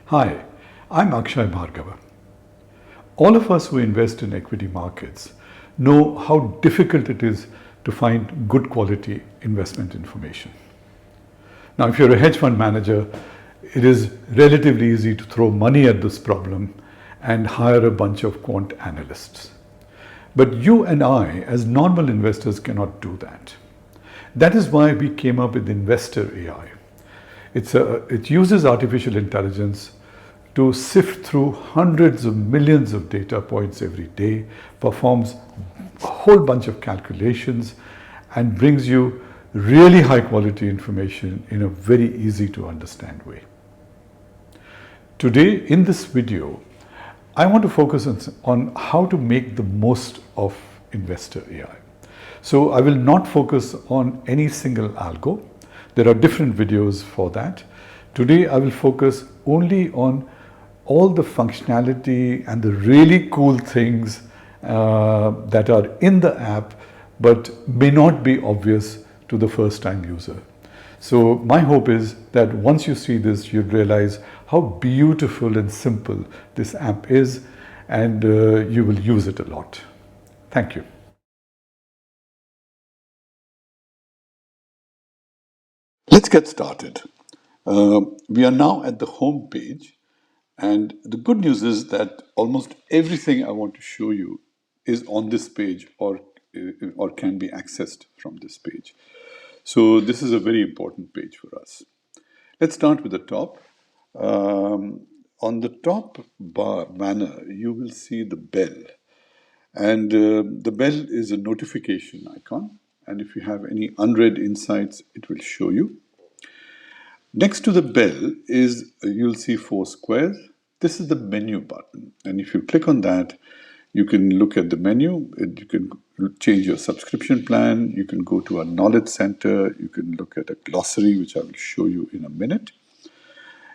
Hi, I'm Akshay Bhargava. All of us who invest in equity markets know how difficult it is to find good quality investment information. Now, if you're a hedge fund manager, it is relatively easy to throw money at this problem and hire a bunch of quant analysts. But you and I, as normal investors, cannot do that. That is why we came up with InvestorAi. It uses artificial intelligence to sift through hundreds of millions of data points every day, performs a whole bunch of calculations, and brings you really high quality information in a very easy to understand way. Today, in this video, I want to focus on how to make the most of InvestorAi. So I will not focus on any single algo. There are different videos for that. Today, I will focus only on all the functionality and the really cool things that are in the app but may not be obvious to the first time user. So my hope is that once you see this, you'll realize how beautiful and simple this app is, and you will use it a lot. Thank you. Let's get started. We are now at the home page. And the good news is that almost everything I want to show you is on this page or can be accessed from this page. So this is a very important page for us. Let's start with the top. On the top banner, you will see the bell. And the bell is a notification icon. And if you have any unread insights, it will show you. Next to the bell is, you'll see 4 squares. This is the menu button. And if you click on that, you can look at the menu. You can change your subscription plan. You can go to a knowledge center. You can look at a glossary, which I will show you in a minute.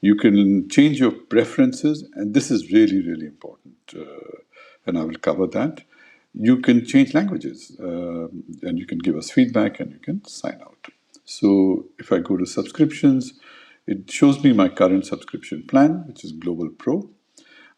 You can change your preferences. And this is really, really important. And I will cover that. You can change languages. And you can give us feedback and you can sign out. So if I go to subscriptions, it shows me my current subscription plan, which is Global Pro.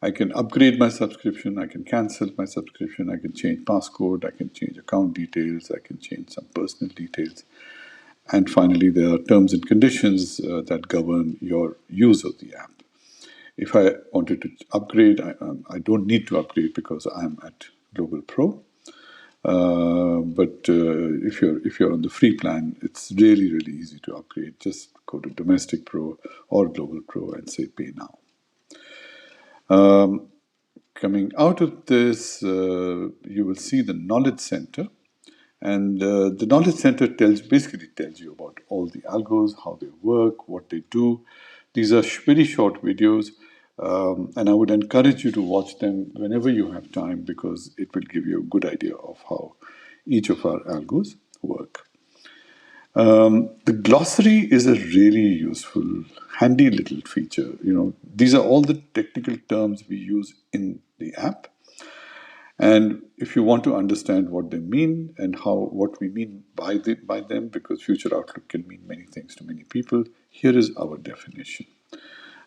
I can upgrade my subscription. I can cancel my subscription. I can change passcode. I can change account details. I can change some personal details. And finally, there are terms and conditions that govern your use of the app. If I wanted to upgrade, I don't need to upgrade because I'm at Global Pro. But if you're on the free plan, it's really, really easy to upgrade. Just go to Domestic Pro or Global Pro and say Pay Now. Coming out of this, you will see the Knowledge Center. And the Knowledge Center basically tells you about all the algos, how they work, what they do. These are very short videos. And I would encourage you to watch them whenever you have time because it will give you a good idea of how each of our algos work. The glossary is a really useful, handy little feature. These are all the technical terms we use in the app. And if you want to understand what they mean and what we mean by them, because future outlook can mean many things to many people, here is our definition.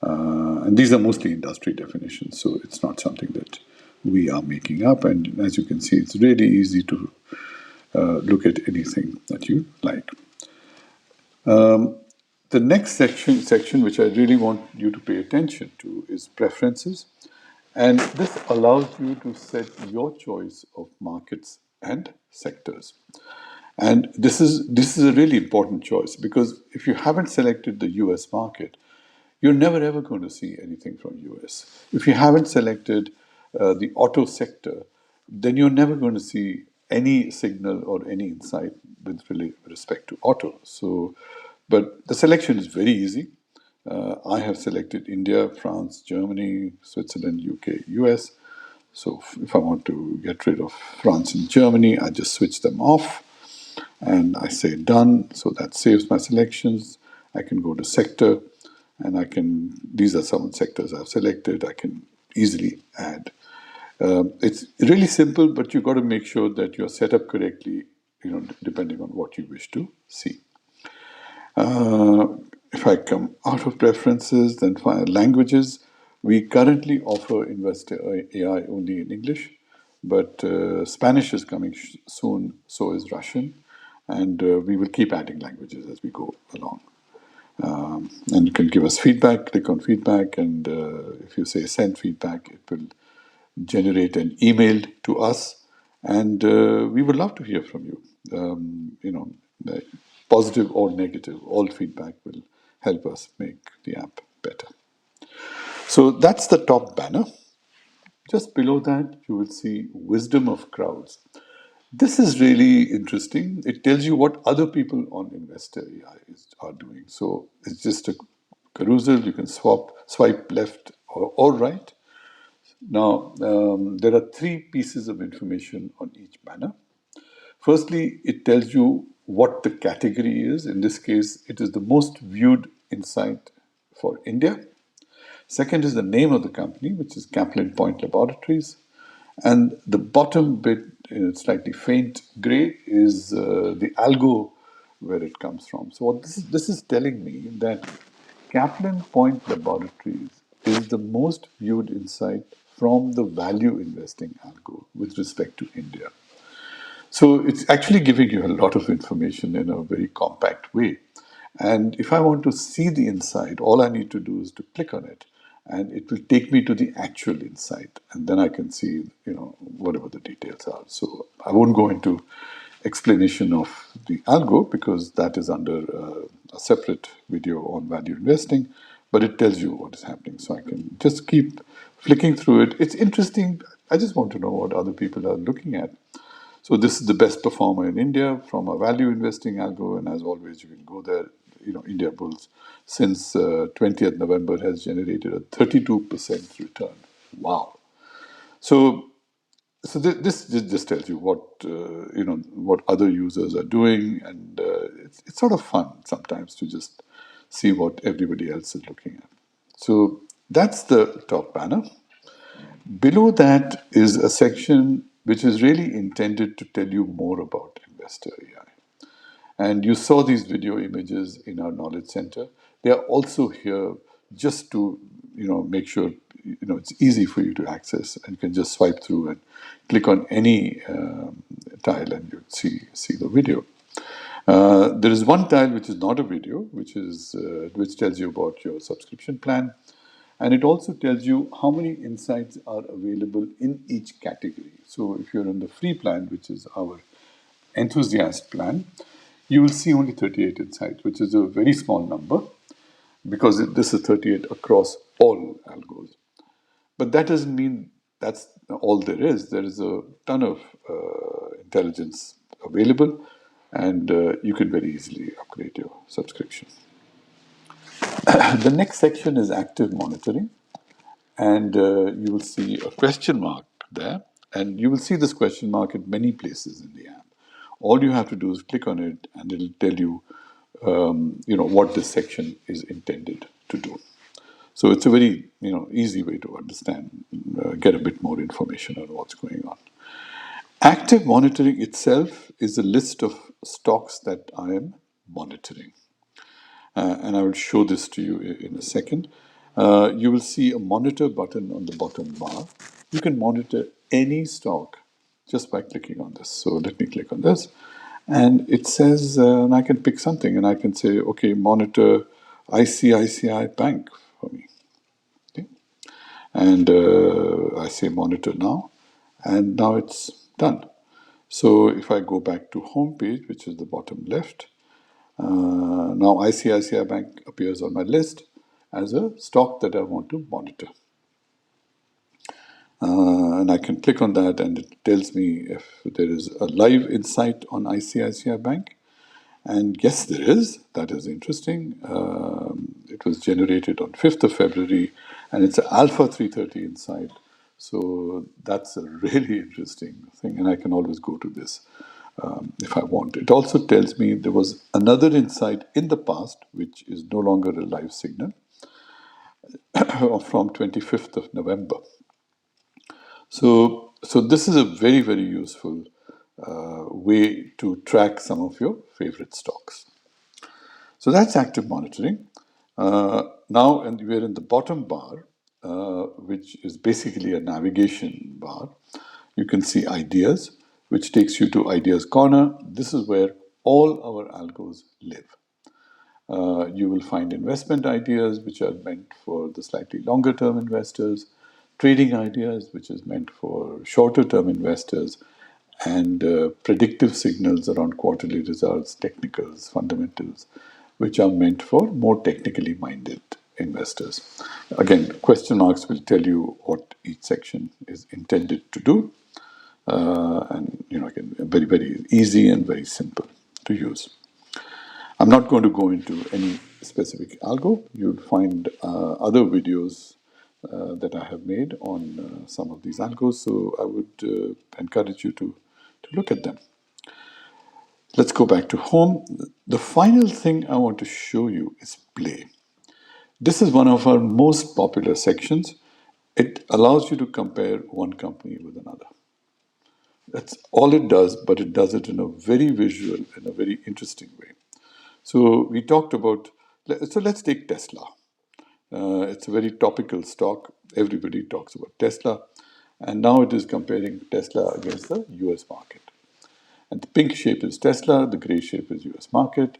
And these are mostly industry definitions, so it's not something that we are making up. And as you can see, it's really easy to look at anything that you like. The next section, which I really want you to pay attention to, is preferences. And this allows you to set your choice of markets and sectors. And this is a really important choice because if you haven't selected the US market, you're never ever going to see anything from US. If you haven't selected the auto sector, then you're never going to see any signal or any insight with respect to auto. But the selection is very easy. I have selected India, France, Germany, Switzerland, UK, US. So if I want to get rid of France and Germany, I just switch them off and I say done. So that saves my selections. I can go to sector and these are some sectors I've selected. I can easily add. It's really simple, but you've got to make sure that you're set up correctly, depending on what you wish to see. If I come out of preferences, then languages, We currently offer Investor AI only in English, but Spanish is coming soon, so is Russian, and we will keep adding languages as we go along. And you can give us feedback, click on feedback, and if you say send feedback, it will generate an email to us, and we would love to hear from you. Uh, Positive or negative, all feedback will help us make the app better. So that's the top banner. Just below that, you will see wisdom of crowds. This is really interesting. It tells you what other people on Investor AI are doing. So it's just a carousel. You can swipe left or right. Now, there are three pieces of information on each banner. Firstly, it tells you what the category is. In this case, it is the most viewed insight for India. Second is the name of the company, which is Kaplan Point Laboratories. And the bottom bit, slightly faint gray, is the algo where it comes from. So what this is telling me that Kaplan Point Laboratories is the most viewed insight from the value investing algo with respect to India. So it's actually giving you a lot of information in a very compact way. And if I want to see the insight, all I need to do is to click on it, and it will take me to the actual insight, and then I can see, whatever the details are. So I won't go into explanation of the algo because that is under a separate video on value investing, but it tells you what is happening. So I can just keep flicking through it. It's interesting. I just want to know what other people are looking at. So this is the best performer in India from a value investing algo, and as always, you can go there. India Bulls since 20th November has generated a 32% return. Wow! So this just tells you what other users are doing, and it's sort of fun sometimes to just see what everybody else is looking at. So that's the top banner. Below that is a section which is really intended to tell you more about Investor AI. And you saw these video images in our knowledge center. They are also here just to make sure it's easy for you to access, and you can just swipe through and click on any tile and you see the video. There is one tile which is not a video, which tells you about your subscription plan, and it also tells you how many insights are available in each category. So if you're on the free plan, which is our enthusiast plan, you will see only 38 insights, which is a very small number because this is 38 across all algos. But that doesn't mean that's all there is. There is a ton of intelligence available, and you can very easily upgrade your subscription. The next section is active monitoring, and you will see a question mark there, and you will see this question mark in many places in the app. All you have to do is click on it, and it'll tell you, what this section is intended to do. So it's a very easy way to understand, get a bit more information on what's going on. Active monitoring itself is a list of stocks that I am monitoring. And I will show this to you in a second. You will see a monitor button on the bottom bar. You can monitor any stock just by clicking on this. So let me click on this. And it says, and I can pick something and I can say, okay, monitor ICICI Bank for me. Okay? And I say monitor now, and now it's done. So if I go back to home page, which is the bottom left, now ICICI Bank appears on my list as a stock that I want to monitor. And I can click on that and it tells me if there is a live insight on ICICI Bank. And yes, there is. That is interesting. It was generated on 5th of February and it's an Alpha 330 insight. So that's a really interesting thing. And I can always go to this if I want. It also tells me there was another insight in the past, which is no longer a live signal, from 25th of November. So this is a very, very useful way to track some of your favorite stocks. So that's active monitoring. Now, and we're in the bottom bar. which is basically a navigation bar. You can see ideas, which takes you to ideas corner. This is where all our algos live. You will find investment ideas, which are meant for the slightly longer term investors, trading ideas, which is meant for shorter term investors, and predictive signals around quarterly results, technicals, fundamentals, which are meant for more technically minded investors. Again, question marks will tell you what each section is intended to do. And again, very easy and very simple to use. I'm not going to go into any specific algo. You'll find other videos that I have made on some of these algos, so I would encourage you to look at them. Let's go back to home. The final thing I want to show you is play. This is one of our most popular sections. It allows you to compare one company with another. That's all it does, but it does it in a very visual and a very interesting way. So we talked about, so let's take Tesla. It's a very topical stock. Everybody talks about Tesla. And now it is comparing Tesla against the US market. And the pink shape is Tesla, the gray shape is US market.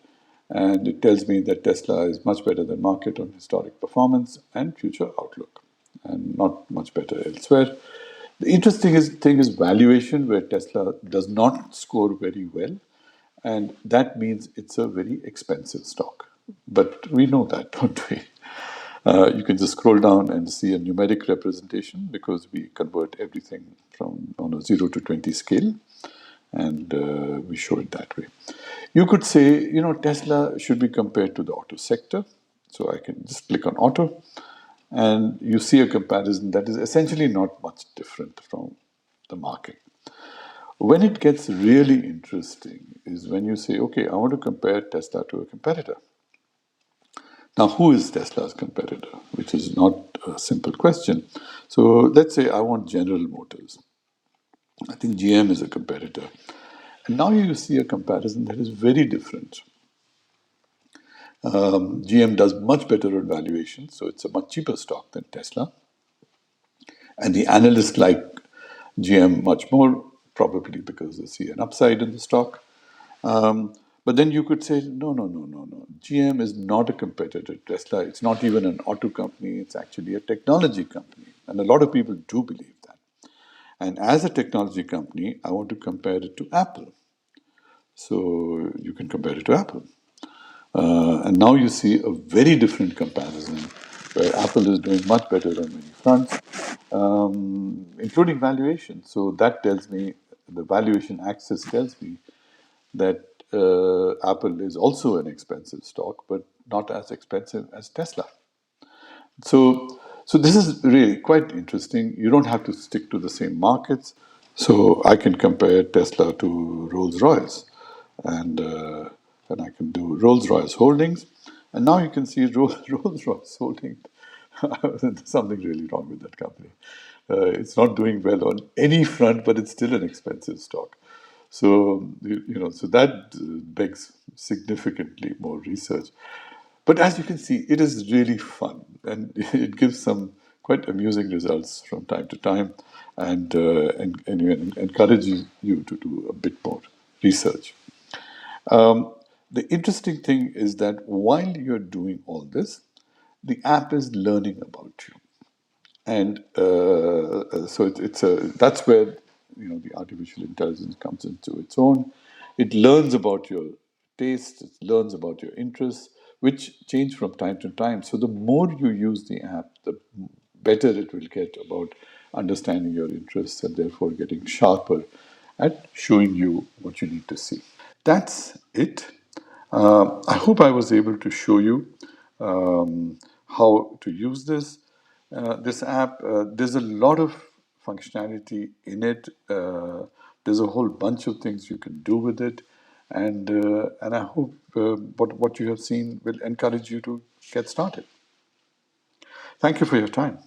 And it tells me that Tesla is much better than market on historic performance and future outlook, and not much better elsewhere. The interesting thing is valuation, where Tesla does not score very well, and that means it's a very expensive stock. But we know that, don't we? You can just scroll down and see a numeric representation, because we convert everything from on a 0 to 20 scale, and we show it that way. You could say, Tesla should be compared to the auto sector. So I can just click on auto, and you see a comparison that is essentially not much different from the market. When it gets really interesting is when you say, okay, I want to compare Tesla to a competitor. Now, who is Tesla's competitor? Which is not a simple question. So let's say I want General Motors. I think GM is a competitor. And now you see a comparison that is very different. GM does much better on valuation, so it's a much cheaper stock than Tesla. And the analysts like GM much more, probably because they see an upside in the stock. But then you could say, no. GM is not a competitor to Tesla. It's not even an auto company. It's actually a technology company. And a lot of people do believe that. And as a technology company, I want to compare it to Apple. So you can compare it to Apple. And now you see a very different comparison, where Apple is doing much better on many fronts, including valuation. So that tells me, the valuation axis tells me that Apple is also an expensive stock, but not as expensive as Tesla. So this is really quite interesting. You don't have to stick to the same markets. So I can compare Tesla to Rolls-Royce, and I can do Rolls-Royce Holdings. And now you can see Rolls-Royce Holdings. There's something really wrong with that company. It's not doing well on any front, but it's still an expensive stock. So so that begs significantly more research. But as you can see, it is really fun, and it gives some quite amusing results from time to time, and encourages you to do a bit more research. The interesting thing is that while you're doing all this, the app is learning about you, and so it's a that's where the artificial intelligence comes into its own. It learns about your taste, it learns about your interests, which change from time to time. So the more you use the app, the better it will get about understanding your interests, and therefore getting sharper at showing you what you need to see. That's it. I hope I was able to show you how to use this app. There's a lot of functionality in it. There's a whole bunch of things you can do with it, and I hope what you have seen will encourage you to get started. Thank you for your time.